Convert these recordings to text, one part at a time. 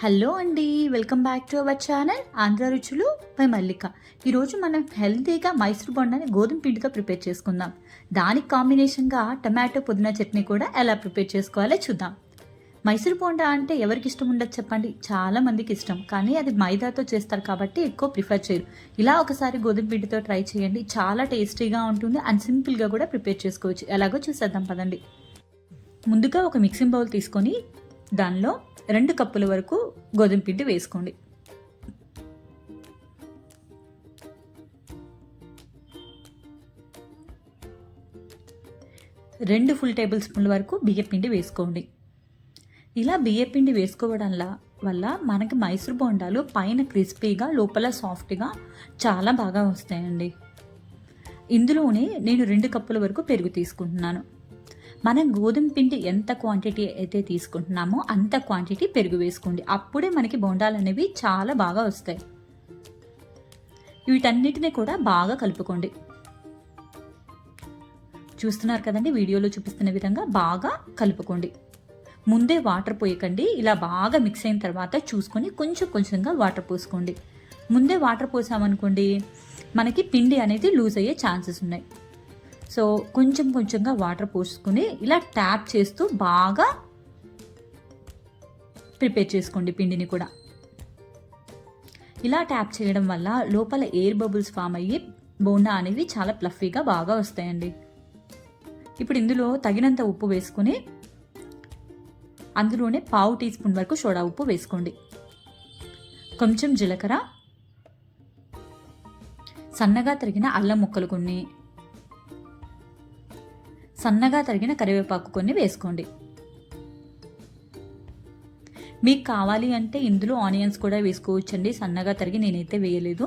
Hello అండి, welcome back to our channel Andhra రుచులు by మల్లిక. ఈరోజు మనం హెల్తీగా మైసూర్ బొండాని గోధుమ పిండితో ప్రిపేర్ చేసుకుందాం. దానికి కాంబినేషన్గా టమాటో పుదీనా చట్నీ కూడా ఎలా ప్రిపేర్ చేసుకోవాలో చూద్దాం. మైసూర్ బొండా అంటే ఎవరికి ఇష్టం ఉండదు చెప్పండి? చాలా మందికి ఇష్టం, కానీ అది మైదాతో చేస్తారు కాబట్టి ఎక్కువ ప్రిఫర్ చేయరు. ఇలా ఒకసారి గోధుమ పిండితో ట్రై చేయండి, చాలా టేస్టీగా ఉంటుంది అండ్ సింపుల్గా కూడా ప్రిపేర్ చేసుకోవచ్చు. ఎలాగో చూసేద్దాం పదండి. ముందుగా ఒక మిక్సింగ్ బౌల్ తీసుకొని దానిలో 2 కప్పుల వరకు గోధుమ పిండి వేసుకోండి. రెండు ఫుల్ టేబుల్ స్పూన్ల వరకు బియ్యపిండి వేసుకోండి. ఇలా బియ్యపిండి వేసుకోవడం వల్ల మనకి మైసూర్ బోండాలు పైన క్రిస్పీగా లోపల సాఫ్ట్గా చాలా బాగా వస్తాయండి. ఇందులోనే నేను 2 కప్పుల వరకు పెరుగు తీసుకుంటున్నాను. మనం గోధుమ పిండి ఎంత క్వాంటిటీ అయితే తీసుకుంటున్నామో అంత క్వాంటిటీ పెరుగు వేసుకోండి. అప్పుడే మనకి బోండాలు అనేవి చాలా బాగా వస్తాయి. వీటన్నిటిని కూడా బాగా కలుపుకోండి. చూస్తున్నారు కదండి, వీడియోలో చూపిస్తున్న విధంగా బాగా కలుపుకోండి. ముందే వాటర్ పోయకండి. ఇలా బాగా మిక్స్ అయిన తర్వాత చూసుకొని కొంచెం కొంచెంగా వాటర్ పోసుకోండి. ముందే వాటర్ పోసామనుకోండి మనకి పిండి అనేది లూజ్ అయ్యే ఛాన్సెస్ ఉన్నాయి. సో కొంచెం కొంచెంగా వాటర్ పోసుకుని ఇలా ట్యాప్ చేస్తూ బాగా ప్రిపేర్ చేసుకోండి పిండిని కూడా. ఇలా ట్యాప్ చేయడం వల్ల లోపల ఎయిర్ బబుల్స్ ఫామ్ అయ్యి బోండా అనేవి చాలా ప్లఫీగా బాగా వస్తాయండి. ఇప్పుడు ఇందులో తగినంత ఉప్పు వేసుకుని అందులోనే 1/2 టీ స్పూన్ వరకు సోడా ఉప్పు వేసుకోండి. కొంచెం జీలకర్ర, సన్నగా తరిగిన అల్లం ముక్కలు కొన్ని, సన్నగా తరిగిన కరివేపాకు కొన్ని వేసుకోండి. మీకు కావాలి అంటే ఇందులో ఆనియన్స్ కూడా వేసుకోవచ్చండి, సన్నగా తరిగి నేనైతే వేయలేదు.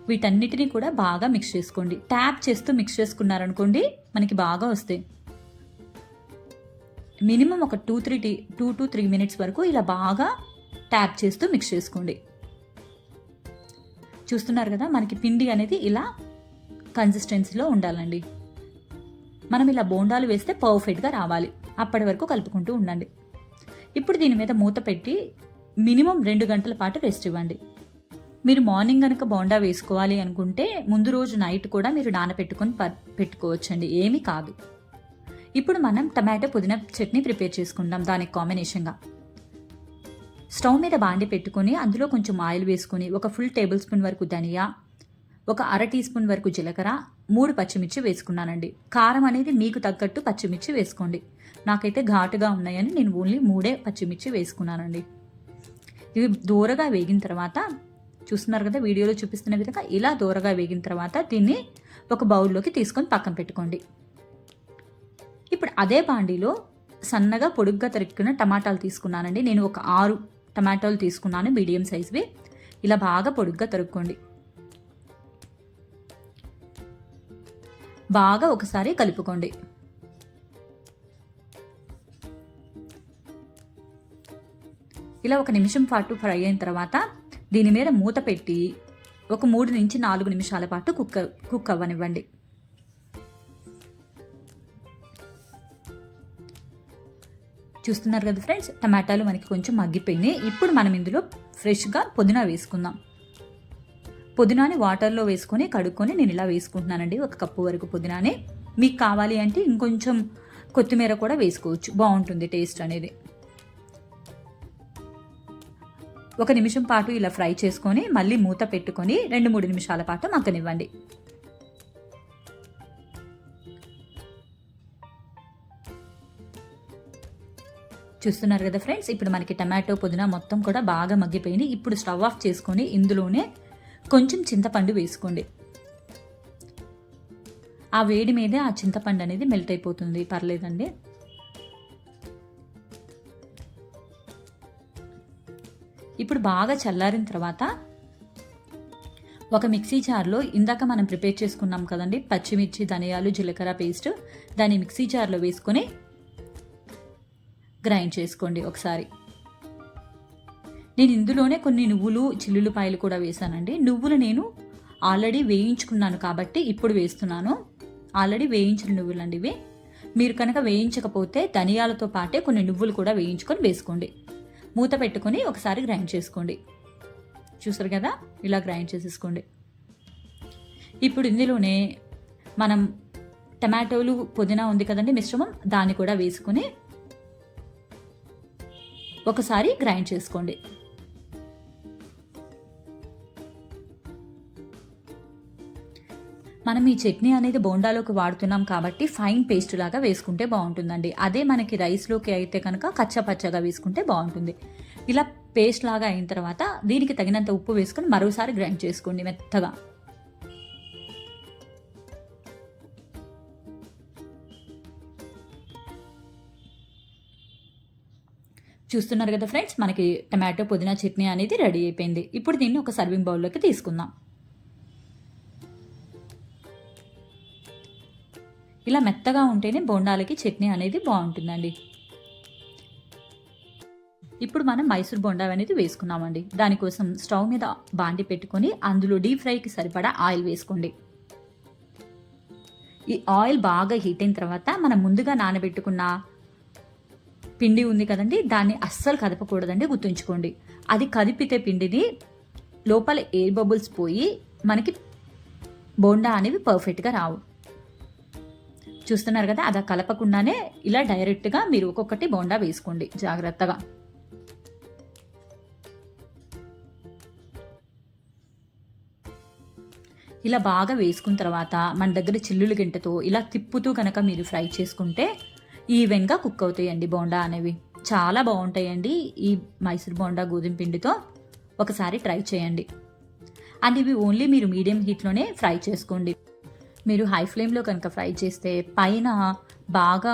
వీటన్నిటిని కూడా బాగా మిక్స్ చేసుకోండి. ట్యాప్ చేస్తూ మిక్స్ చేసుకున్నారనుకోండి మనకి బాగా వస్తాయి. మినిమం ఒక 2 to 3 మినిట్స్ వరకు ఇలా బాగా ట్యాప్ చేస్తూ మిక్స్ చేసుకోండి. చూస్తున్నారు కదా, మనకి పిండి అనేది ఇలా కన్సిస్టెన్సీలో ఉండాలండి. మనం ఇలా బోండాలు వేస్తే పర్ఫెక్ట్గా రావాలి. అప్పటి వరకు కలుపుకుంటూ ఉండండి. ఇప్పుడు దీని మీద మూత పెట్టి మినిమం 2 గంటల పాటు రెస్ట్ ఇవ్వండి. మీరు మార్నింగ్ కనుక బోండా వేసుకోవాలి అనుకుంటే ముందు రోజు నైట్ కూడా మీరు నానబెట్టుకొని పెట్టుకోవచ్చండి, ఏమీ కాదు. ఇప్పుడు మనం టమాటో పుదీనా చట్నీ ప్రిపేర్ చేసుకుందాం. దానికి కాంబినేషన్గా స్టవ్ మీద బాండి పెట్టుకొని అందులో కొంచెం ఆయిల్ వేసుకొని ఒక ఫుల్ టేబుల్ స్పూన్ వరకు ధనియా, ఒక 1/2 టీ స్పూన్ వరకు జీలకర్ర, 3 పచ్చిమిర్చి వేసుకున్నానండి. కారం అనేది మీకు తగ్గట్టు పచ్చిమిర్చి వేసుకోండి. నాకైతే ఘాటుగా ఉన్నాయని నేను ఓన్లీ 3 పచ్చిమిర్చి వేసుకున్నానండి. ఇవి దూరగా వేగిన తర్వాత చూస్తున్నారు కదా, వీడియోలో చూపిస్తున్న విధంగా ఇలా దూరగా వేగిన తర్వాత దీన్ని ఒక బౌల్లోకి తీసుకొని పక్కన పెట్టుకోండి. ఇప్పుడు అదే బాండీలో సన్నగా పొడుగ్గా తరిగిన టమాటాలు తీసుకున్నానండి. నేను ఒక 6 టమాటాలు తీసుకున్నాను, మీడియం సైజ్వి. ఇలా బాగా పొడుగ్గా తరుక్కోండి. బాగా ఒకసారి కలుపుకోండి. ఇలా 1 నిమిషం పాటు ఫ్రై అయిన తర్వాత దీని మీద మూత పెట్టి ఒక 3 నుంచి 4 నిమిషాల పాటు కుక్ అవ్వనివ్వండి. చూస్తున్నారు కదా ఫ్రెండ్స్, టమాటాలు మనకి కొంచెం మగ్గిపోయినాయి. ఇప్పుడు మనం ఇందులో ఫ్రెష్గా పుదీనా వేసుకుందాం. పుదీనాని వాటర్లో వేసుకొని కడుక్కొని నేను ఇలా వేసుకుంటున్నానండి. 1 కప్పు వరకు పుదీనాని. మీకు కావాలి అంటే ఇంకొంచెం కొత్తిమీర కూడా వేసుకోవచ్చు, బాగుంటుంది టేస్ట్ అనేది. 1 నిమిషం పాటు ఇలా ఫ్రై చేసుకొని మళ్ళీ మూత పెట్టుకొని 2-3 నిమిషాల పాటు మగ్గనివ్వండి. చూస్తున్నారు కదా ఫ్రెండ్స్, ఇప్పుడు మనకి టమాటో పుదీనా మొత్తం కూడా బాగా మగ్గిపోయింది. ఇప్పుడు స్టవ్ ఆఫ్ చేసుకొని ఇందులోనే కొంచెం చింతపండు వేసుకోండి. ఆ వేడి మీదే ఆ చింతపండు అనేది మెల్ట్ అయిపోతుంది, పర్లేదండి. ఇప్పుడు బాగా చల్లారిన తర్వాత ఒక మిక్సీ జార్లో ఇందాక మనం ప్రిపేర్ చేసుకున్నాం కదండి పచ్చిమిర్చి, ధనియాలు, జీలకర్ర పేస్ట్, దాన్ని మిక్సీ జార్లో వేసుకొని గ్రైండ్ చేసుకోండి ఒకసారి. నేను ఇందులోనే కొన్ని నువ్వులు, చిల్లులపాయలు కూడా వేసానండి. నువ్వులు నేను ఆల్రెడీ వేయించుకున్నాను కాబట్టి ఇప్పుడు వేస్తున్నాను. ఆల్రెడీ వేయించిన నువ్వులు అండి ఇవి. మీరు కనుక వేయించకపోతే ధనియాలతో పాటే కొన్ని నువ్వులు కూడా వేయించుకొని వేసుకోండి. మూత పెట్టుకొని ఒకసారి గ్రైండ్ చేసుకోండి. చూసారు కదా, ఇలా గ్రైండ్ చేసేసుకోండి. ఇప్పుడు ఇందులోనే మనం టమాటోలు పుదీనా ఉంది కదండి మిశ్రమం, దాన్ని కూడా వేసుకుని ఒకసారి గ్రైండ్ చేసుకోండి. మనం ఈ చట్నీ అనేది బోండాలోకి వాడుతున్నాం కాబట్టి ఫైన్ పేస్ట్ లాగా వేసుకుంటే బాగుంటుందండి. అదే మనకి రైస్లోకి అయితే కనుక కచ్చపచ్చగా వేసుకుంటే బాగుంటుంది. ఇలా పేస్ట్ లాగా అయిన తర్వాత దీనికి తగినంత ఉప్పు వేసుకొని మరోసారి గ్రైండ్ చేసుకోండి మెత్తగా. చూస్తున్నారు కదా ఫ్రెండ్స్, మనకి టమాటో పుదీనా చట్నీ అనేది రెడీ అయిపోయింది. ఇప్పుడు దీన్ని ఒక సర్వింగ్ బౌల్లోకి తీసుకుందాం. ఇలా మెత్తగా ఉంటేనే బోండాలకి చట్నీ అనేది బాగుంటుందండి. ఇప్పుడు మనం మైసూర్ బోండా అనేది వేసుకున్నామండి. దానికోసం స్టవ్ మీద బాండి పెట్టుకొని అందులో డీప్ ఫ్రైకి సరిపడా ఆయిల్ వేసుకోండి. ఈ ఆయిల్ బాగా హీట్ అయిన తర్వాత మనం ముందుగా నానబెట్టుకున్న పిండి ఉంది కదండి, దాన్ని అస్సలు కదపకూడదండి, గుర్తుంచుకోండి. అది కదిపితే పిండిని లోపల ఎయిర్ బబుల్స్ పోయి మనకి బోండా అనేవి పర్ఫెక్ట్గా రావు. చూస్తున్నారు కదా, అలా కలపకుండానే ఇలా డైరెక్ట్గా మీరు ఒక్కొక్కటి బోండా వేసుకోండి జాగ్రత్తగా. ఇలా బాగా వేసుకున్న తర్వాత మన దగ్గర చిల్లులు గంటతో ఇలా తిప్పుతూ కనుక మీరు ఫ్రై చేసుకుంటే ఈవెన్గా కుక్ అవుతాయండి బోండా అనేవి. చాలా బాగుంటాయండి ఈ మైసూర్ బోండా గోధుమ పిండితో. ఒకసారి ట్రై చేయండి. అండ్ ఇవి ఓన్లీ మీరు మీడియం హీట్లోనే ఫ్రై చేసుకోండి. మీరు హై ఫ్లేమ్లో కనుక ఫ్రై చేస్తే పైన బాగా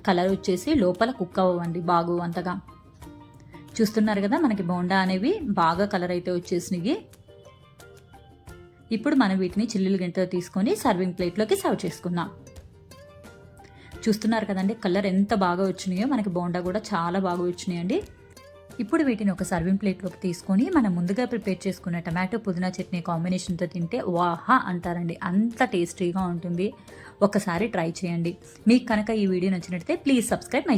కలర్ వచ్చేసి లోపల కుక్ అవ్వండి బాగు అంతగా. చూస్తున్నారు కదా, మనకి బోండా అనేవి బాగా కలర్ అయితే వచ్చేసినాయి. ఇప్పుడు మనం వీటిని చిల్లులు గంటతో తీసుకొని సర్వింగ్ ప్లేట్లోకి సర్వ్ చేసుకుందాం. చూస్తున్నారు కదండి, కలర్ ఎంత బాగా వచ్చినాయో, మనకి బోండా కూడా చాలా బాగా వచ్చినాయండి. ఇప్పుడు వీటిని ఒక సర్వింగ్ ప్లేట్లోకి తీసుకొని మనం ముందుగా ప్రిపేర్ చేసుకున్న టమాటో పుదీనా చట్నీ కాంబినేషన్తో తింటే వాహా అంటారండి, అంత టేస్టీగా ఉంటుంది. ఒకసారి ట్రై చేయండి. మీకు కనుక ఈ వీడియో నచ్చినట్లయితే ప్లీజ్ సబ్స్క్రైబ్ మై